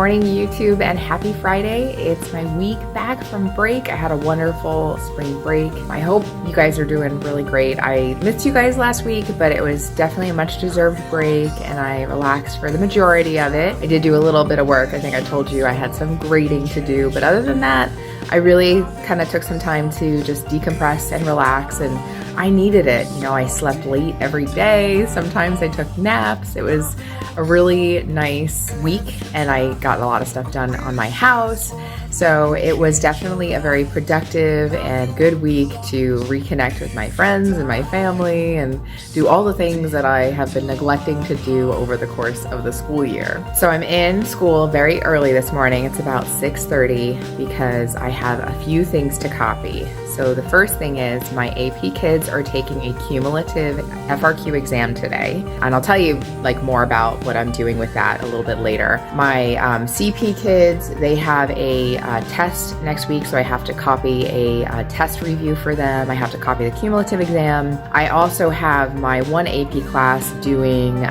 morning, YouTube, and happy Friday. It's my week back from break. I had a wonderful spring break. I hope you guys are doing really great. I missed you guys last week, but it was definitely a much deserved break and I relaxed for the majority of it. I did do a little bit of work. I think I told you I had some grading to do, but other than that, I really kind of took some time to just decompress and relax, and I needed it. You know, I slept late every day. Sometimes I took naps. It was a really nice week and I got a lot of stuff done on my house. So it was definitely a very productive and good week to reconnect with my friends and my family and do all the things that I have been neglecting to do over the course of the school year. So I'm in school very early this morning. It's about 6:30 because I have a few things to copy. So the first thing is my AP kids are taking a cumulative FRQ exam today. And I'll tell you like more about what I'm doing with that a little bit later. My CP kids, they have a test next week, so I have to copy a test review for them. I have to copy the cumulative exam. I also have my one AP class doing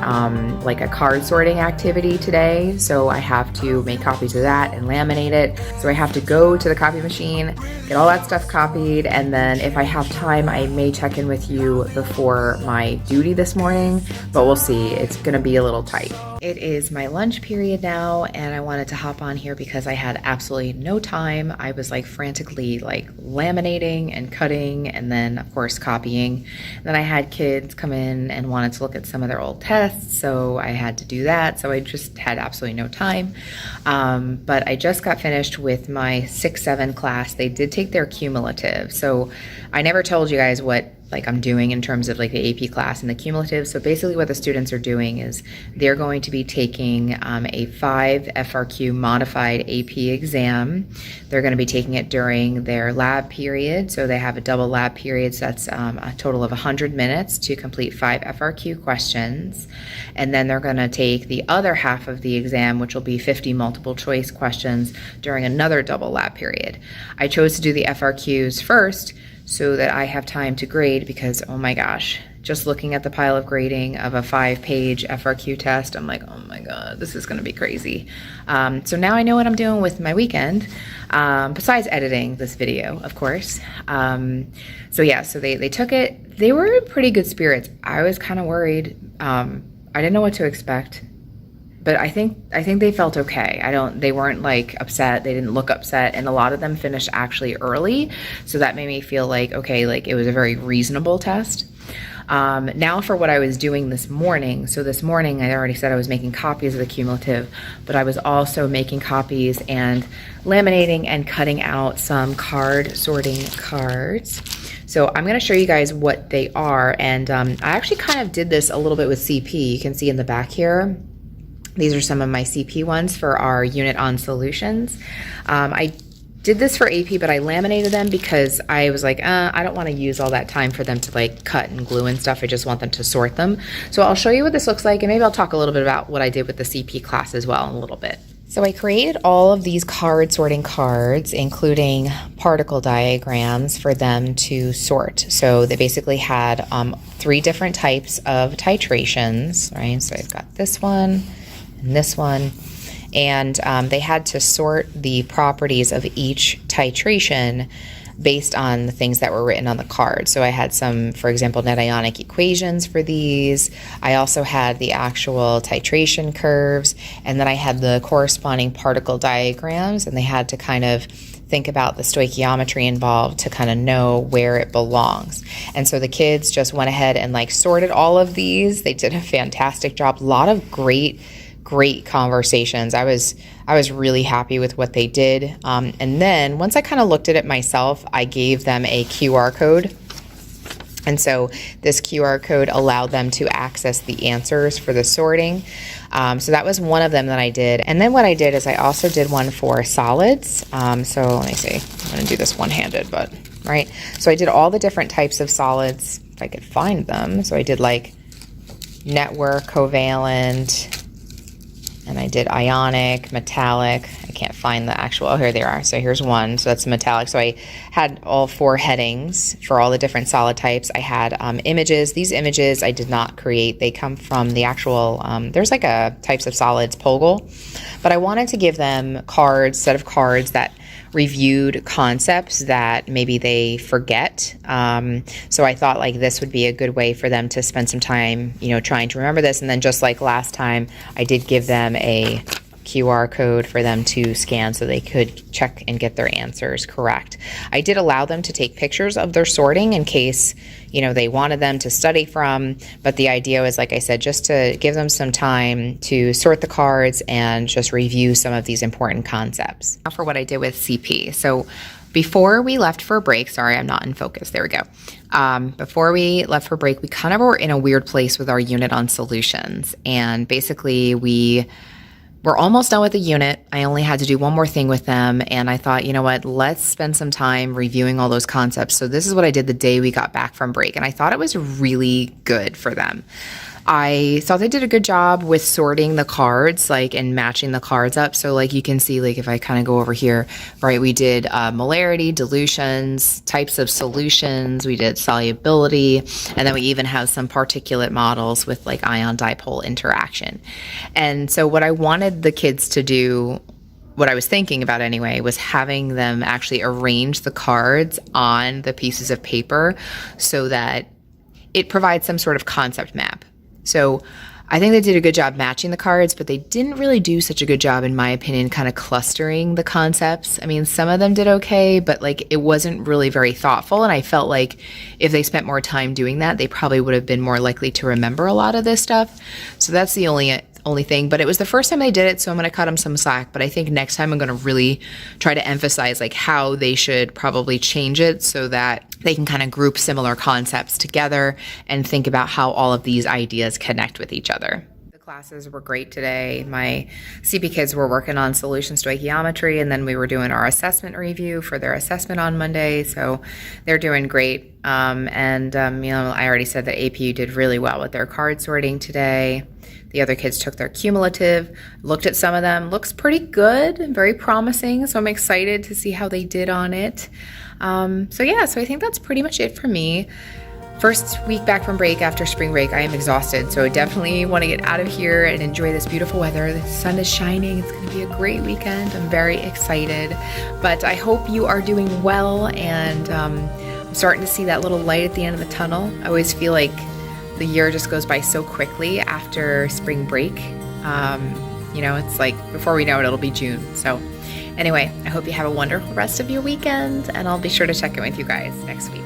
like a card sorting activity today, so I have to make copies of that and laminate it. So I have to go to the copy machine, get all that stuff copied, and then if I have time, I may check in with you before my duty this morning, but we'll see. It's gonna be a little tight. It is my lunch period now, and I wanted to hop on here because I had absolutely no time. I was like frantically like laminating and cutting and then of course copying. Then I had kids come in and wanted to look at some of their old tests, so I had to do that. So I just had absolutely no time. But I just got finished with my 6-7 class. They did take their cumulative. So I never told you guys what like I'm doing in terms of like the AP class and the cumulative. So basically what the students are doing is they're going to be taking a 5 FRQ modified AP exam. They're going to be taking it during their lab period. So they have a double lab period. So that's a total of 100 minutes to complete 5 FRQ questions. And then they're going to take the other half of the exam, which will be 50 multiple choice questions during another double lab period. I chose to do the FRQs first so that I have time to grade because, oh my gosh, just looking at the pile of grading of a 5-page FRQ test, I'm like, oh my God, this is gonna be crazy. So now I know what I'm doing with my weekend, besides editing this video, of course. So yeah, so they took it. They were in pretty good spirits. I was kind of worried. I didn't know what to expect. But I think they felt okay. They weren't like upset. They didn't look upset. And a lot of them finished actually early. So that made me feel like, okay, like it was a very reasonable test. Now for what I was doing this morning. So this morning, I already said I was making copies of the cumulative, but I was also making copies and laminating and cutting out some card sorting cards. So I'm gonna show you guys what they are. And I actually kind of did this a little bit with CP. You can see in the back here. These are some of my CP ones for our unit on solutions. I did this for AP, but I laminated them because I was like, I don't want to use all that time for them to like cut and glue and stuff. I just want them to sort them. So I'll show you what this looks like, and maybe I'll talk a little bit about what I did with the CP class as well in a little bit. So I created all of these card sorting cards, including particle diagrams for them to sort. So they basically had 3 different types of titrations, right? So I've got this one, and this one, and they had to sort the properties of each titration based on the things that were written on the card. So I had some, for example, net ionic equations for these. I also had the actual titration curves, and then I had the corresponding particle diagrams, and they had to kind of think about the stoichiometry involved to kind of know where it belongs. And so the kids just went ahead and like sorted all of these. They did a fantastic job. A lot of great conversations. I was really happy with what they did. And then once I kind of looked at it myself, I gave them a QR code. And so this QR code allowed them to access the answers for the sorting. So that was one of them that I did. And then what I did is I also did one for solids. So let me see, I'm gonna do this one-handed, but right. So I did all the different types of solids, if I could find them. So I did like network, covalent, And I did ionic, metallic. I can't find the actual, oh, here they are. So here's one, so that's metallic. So I had all 4 headings for all the different solid types. I had images. These images I did not create. They come from the actual, there's like a types of solids, POGL. But I wanted to give them cards, set of cards that reviewed concepts that maybe they forget. So I thought like this would be a good way for them to spend some time, you know, trying to remember this. And then just like last time, I did give them a QR code for them to scan so they could check and get their answers correct. I did allow them to take pictures of their sorting in case, you know, they wanted them to study from, but the idea was, like I said, just to give them some time to sort the cards and just review some of these important concepts. Now for what I did with CP. So before we left for a break, sorry, I'm not in focus, there we go. Before we left for break, we kind of were in a weird place with our unit on solutions, and basically we're almost done with the unit. I only had to do one more thing with them, and I thought, you know what, let's spend some time reviewing all those concepts. So this is what I did the day we got back from break, and I thought it was really good for them. I thought they did a good job with sorting the cards, like, and matching the cards up. So like you can see, like if I kind of go over here, right, we did molarity, dilutions, types of solutions, we did solubility, and then we even have some particulate models with like ion dipole interaction. And so what I wanted the kids to do, what I was thinking about anyway, was having them actually arrange the cards on the pieces of paper so that it provides some sort of concept map. So I think they did a good job matching the cards, but they didn't really do such a good job, in my opinion, kind of clustering the concepts. I mean, some of them did okay, but like it wasn't really very thoughtful. And I felt like if they spent more time doing that, they probably would have been more likely to remember a lot of this stuff. So that's the only thing, but it was the first time they did it, so I'm going to cut them some slack. But I think next time I'm going to really try to emphasize like how they should probably change it so that they can kind of group similar concepts together and think about how all of these ideas connect with each other. The classes were great today. My CP kids were working on solution stoichiometry, and then we were doing our assessment review for their assessment on Monday, so they're doing great. You know, I already said that APU did really well with their card sorting today. The other kids took their cumulative, looked at some of them, looks pretty good and very promising, so I'm excited to see how they did on it. So I think that's pretty much it for me. First week back from break after spring break, I am exhausted, so I definitely want to get out of here and enjoy this beautiful weather. The sun is shining. It's going to be a great weekend. I'm very excited, but I hope you are doing well, and I'm starting to see that little light at the end of the tunnel. I always feel like the year just goes by so quickly after spring break. You know, it's like before we know it, it'll be June. So anyway, I hope you have a wonderful rest of your weekend, and I'll be sure to check in with you guys next week.